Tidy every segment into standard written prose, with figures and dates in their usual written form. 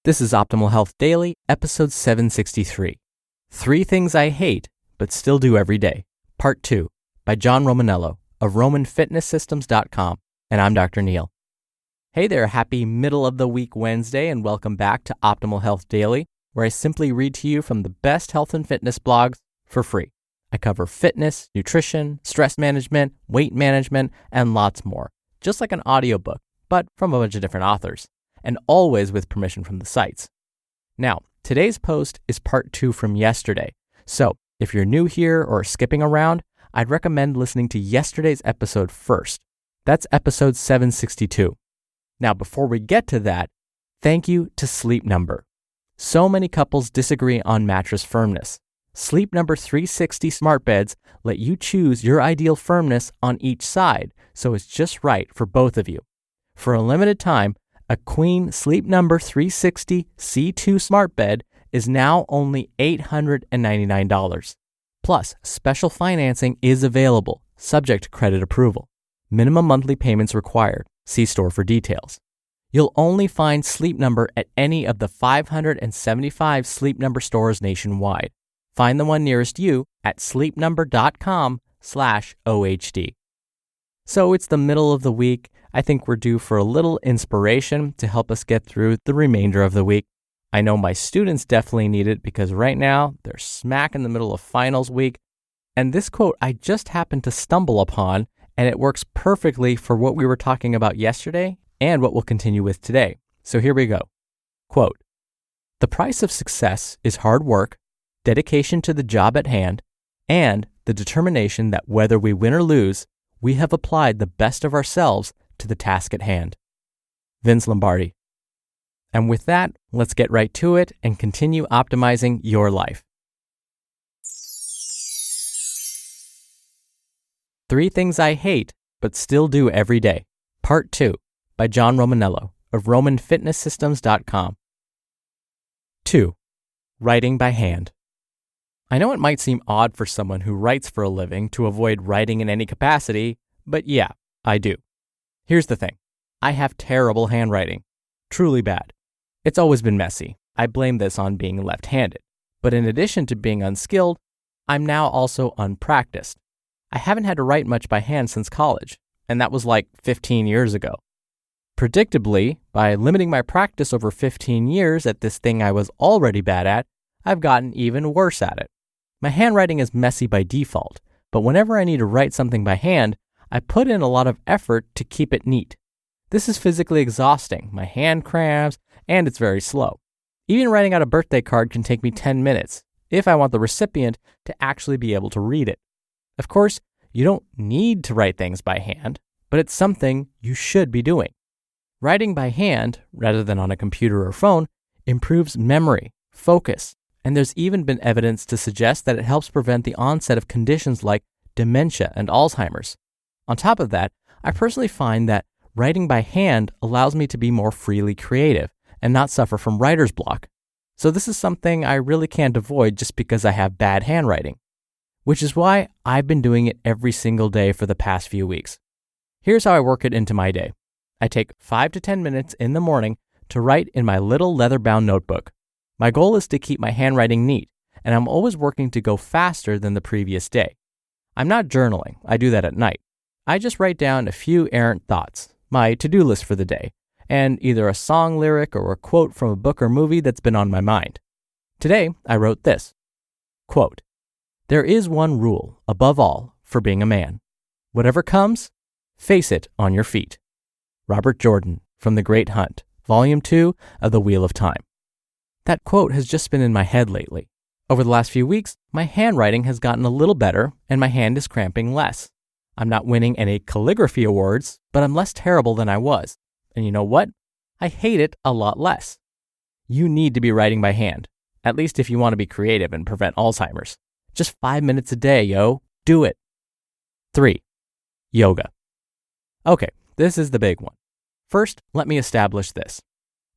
This is Optimal Health Daily, episode 763. 3 Things I Hate, But Still Do Every Day, Part 2, by John Romaniello of RomanFitnessSystems.com, and I'm Dr. Neil. Hey there, happy middle of the week Wednesday, and welcome back to Optimal Health Daily, where I simply read to you from the best health and fitness blogs for free. I cover fitness, nutrition, stress management, weight management, and lots more, just like an audiobook, but from a bunch of different authors, and always with permission from the sites. Now, today's post is part 2 from yesterday, so if you're new here or skipping around, I'd recommend listening to yesterday's episode first. That's episode 762. Now, before we get to that, thank you to Sleep Number. So many couples disagree on mattress firmness. Sleep Number 360 smart beds let you choose your ideal firmness on each side, so it's just right for both of you. For a limited time, a queen Sleep Number 360 C2 smart bed is now only $899. Plus, special financing is available, subject to credit approval. Minimum monthly payments required. See store for details. You'll only find Sleep Number at any of the 575 Sleep Number stores nationwide. Find the one nearest you at sleepnumber.com/OHD. So it's the middle of the week. I think we're due for a little inspiration to help us get through the remainder of the week. I know my students definitely need it because right now they're smack in the middle of finals week. And this quote I just happened to stumble upon, and it works perfectly for what we were talking about yesterday and what we'll continue with today. So here we go. Quote, "The price of success is hard work, dedication to the job at hand, and the determination that whether we win or lose, we have applied the best of ourselves to the task at hand." Vince Lombardi. And with that, let's get right to it and continue optimizing your life. 3 Things I Hate, But Still Do Every Day, Part 2, by John Romaniello of RomanFitnessSystems.com. 2. Writing by hand. I know it might seem odd for someone who writes for a living to avoid writing in any capacity, but yeah, I do. Here's the thing. I have terrible handwriting. Truly bad. It's always been messy. I blame this on being left-handed. But in addition to being unskilled, I'm now also unpracticed. I haven't had to write much by hand since college, and that was like 15 years ago. Predictably, by limiting my practice over 15 years at this thing I was already bad at, I've gotten even worse at it. My handwriting is messy by default, but whenever I need to write something by hand, I put in a lot of effort to keep it neat. This is physically exhausting. My hand cramps, and it's very slow. Even writing out a birthday card can take me 10 minutes, if I want the recipient to actually be able to read it. Of course, you don't need to write things by hand, but it's something you should be doing. Writing by hand, rather than on a computer or phone, improves memory, focus, and there's even been evidence to suggest that it helps prevent the onset of conditions like dementia and Alzheimer's. On top of that, I personally find that writing by hand allows me to be more freely creative and not suffer from writer's block. So this is something I really can't avoid just because I have bad handwriting, which is why I've been doing it every single day for the past few weeks. Here's how I work it into my day. I take 5 to 10 minutes in the morning to write in my little leather-bound notebook. My goal is to keep my handwriting neat, and I'm always working to go faster than the previous day. I'm not journaling. I do that at night. I just write down a few errant thoughts, my to-do list for the day, and either a song lyric or a quote from a book or movie that's been on my mind. Today, I wrote this. Quote, "There is one rule, above all, for being a man. Whatever comes, face it on your feet." Robert Jordan, from The Great Hunt, Volume 2 of The Wheel of Time. That quote has just been in my head lately. Over the last few weeks, my handwriting has gotten a little better and my hand is cramping less. I'm not winning any calligraphy awards, but I'm less terrible than I was. And you know what? I hate it a lot less. You need to be writing by hand, at least if you want to be creative and prevent Alzheimer's. Just 5 minutes a day, yo. Do it. 3. Yoga. Okay, this is the big one. First, let me establish this.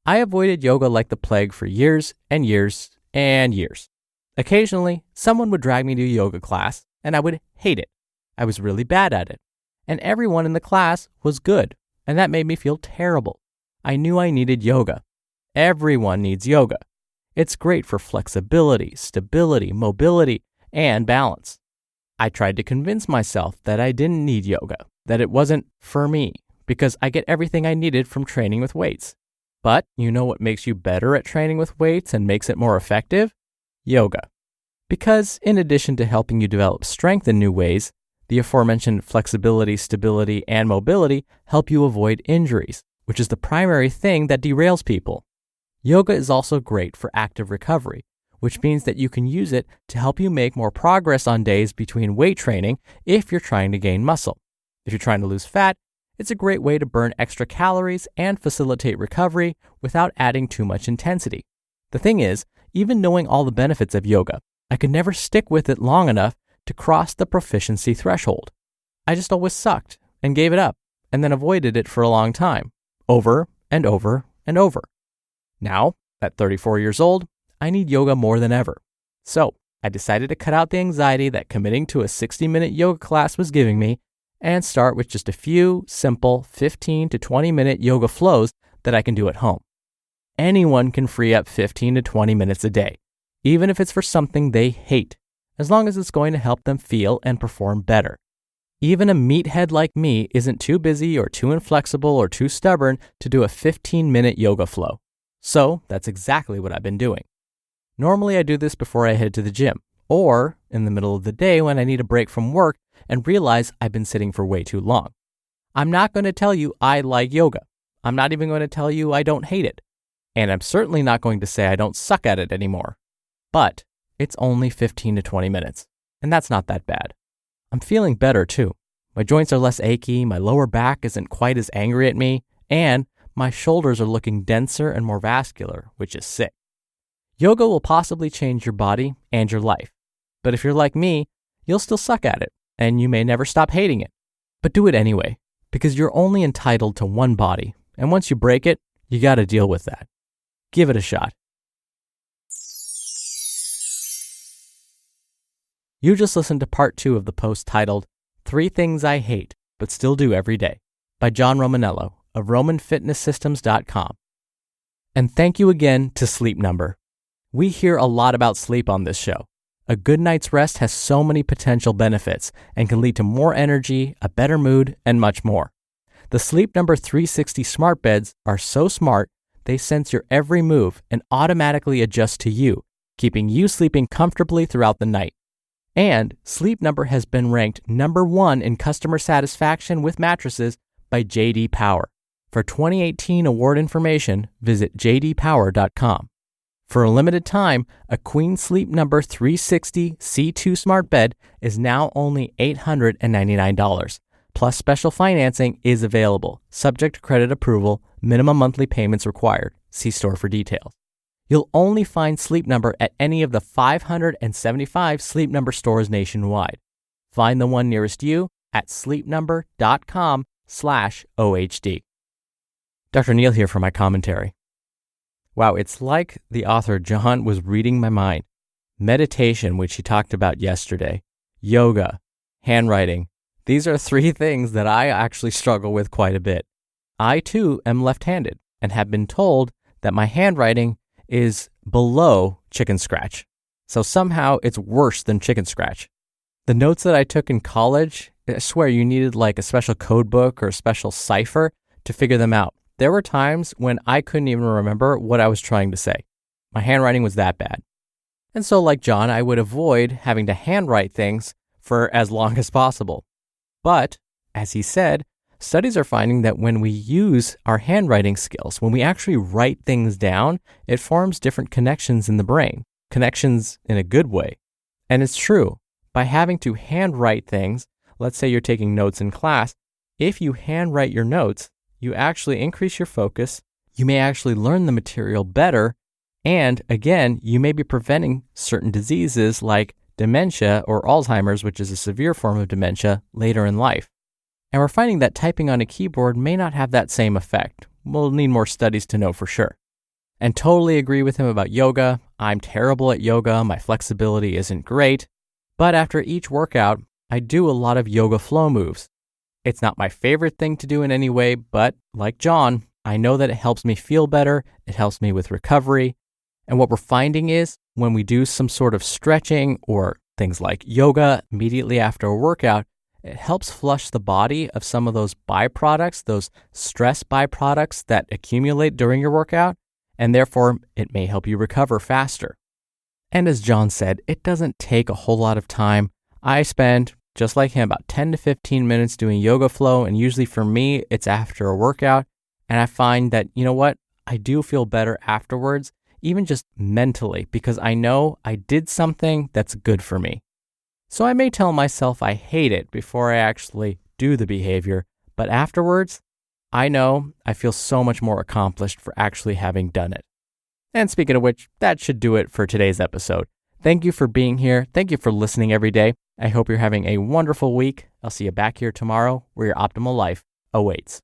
I avoided yoga like the plague for years and years and years. Occasionally, someone would drag me to a yoga class, and I would hate it. I was really bad at it. And everyone in the class was good, and that made me feel terrible. I knew I needed yoga. Everyone needs yoga. It's great for flexibility, stability, mobility, and balance. I tried to convince myself that I didn't need yoga, that it wasn't for me, because I get everything I needed from training with weights. But you know what makes you better at training with weights and makes it more effective? Yoga. Because in addition to helping you develop strength in new ways, the aforementioned flexibility, stability, and mobility help you avoid injuries, which is the primary thing that derails people. Yoga is also great for active recovery, which means that you can use it to help you make more progress on days between weight training if you're trying to gain muscle. If you're trying to lose fat, it's a great way to burn extra calories and facilitate recovery without adding too much intensity. The thing is, even knowing all the benefits of yoga, I could never stick with it long enough to cross the proficiency threshold. I just always sucked and gave it up and then avoided it for a long time, over and over and over. Now, at 34 years old, I need yoga more than ever. So I decided to cut out the anxiety that committing to a 60-minute yoga class was giving me and start with just a few simple 15 to 20-minute yoga flows that I can do at home. Anyone can free up 15 to 20 minutes a day, even if it's for something they hate, as long as it's going to help them feel and perform better. Even a meathead like me isn't too busy or too inflexible or too stubborn to do a 15-minute yoga flow. So that's exactly what I've been doing. Normally I do this before I head to the gym, or in the middle of the day when I need a break from work and realize I've been sitting for way too long. I'm not going to tell you I like yoga. I'm not even going to tell you I don't hate it. And I'm certainly not going to say I don't suck at it anymore. But it's only 15 to 20 minutes, and that's not that bad. I'm feeling better too. My joints are less achy, my lower back isn't quite as angry at me, and my shoulders are looking denser and more vascular, which is sick. Yoga will possibly change your body and your life. But if you're like me, you'll still suck at it, and you may never stop hating it. But do it anyway, because you're only entitled to one body, and once you break it, you gotta deal with that. Give it a shot. You just listened to part 2 of the post titled 3 Things I Hate But Still Do Every Day by John Romaniello of RomanFitnessSystems.com. And thank you again to Sleep Number. We hear a lot about sleep on this show. A good night's rest has so many potential benefits and can lead to more energy, a better mood, and much more. The Sleep Number 360 smart beds are so smart, they sense your every move and automatically adjust to you, keeping you sleeping comfortably throughout the night. And Sleep Number has been ranked number 1 in customer satisfaction with mattresses by J.D. Power. For 2018 award information, visit jdpower.com. For a limited time, a Queen Sleep Number 360 C2 smart bed is now only $899. Plus special financing is available, subject to credit approval, minimum monthly payments required. See store for details. You'll only find Sleep Number at any of the 575 Sleep Number stores nationwide. Find the one nearest you at sleepnumber.com/OHD. Dr. Neil here for my commentary. Wow, it's like the author John was reading my mind. Meditation, which he talked about yesterday, yoga, handwriting. These are 3 things that I actually struggle with quite a bit. I too am left-handed and have been told that my handwriting is below chicken scratch. So somehow it's worse than chicken scratch. The notes that I took in college, I swear you needed like a special code book or a special cipher to figure them out. There were times when I couldn't even remember what I was trying to say. My handwriting was that bad. And so like John, I would avoid having to handwrite things for as long as possible. But, as he said, studies are finding that when we use our handwriting skills, when we actually write things down, it forms different connections in the brain, connections in a good way. And it's true. By having to handwrite things, let's say you're taking notes in class, if you handwrite your notes, you actually increase your focus, you may actually learn the material better, and again, you may be preventing certain diseases like dementia or Alzheimer's, which is a severe form of dementia, later in life. And we're finding that typing on a keyboard may not have that same effect. We'll need more studies to know for sure. And totally agree with him about yoga. I'm terrible at yoga. My flexibility isn't great. But after each workout, I do a lot of yoga flow moves. It's not my favorite thing to do in any way, but like John, I know that it helps me feel better. It helps me with recovery. And what we're finding is when we do some sort of stretching or things like yoga immediately after a workout, it helps flush the body of some of those byproducts, those stress byproducts that accumulate during your workout, and therefore it may help you recover faster. And as John said, it doesn't take a whole lot of time. I spend, just like him, about 10 to 15 minutes doing yoga flow, and usually for me, it's after a workout. And I find that, you know what, I do feel better afterwards, even just mentally, because I know I did something that's good for me. So I may tell myself I hate it before I actually do the behavior, but afterwards, I know I feel so much more accomplished for actually having done it. And speaking of which, that should do it for today's episode. Thank you for being here. Thank you for listening every day. I hope you're having a wonderful week. I'll see you back here tomorrow where your optimal life awaits.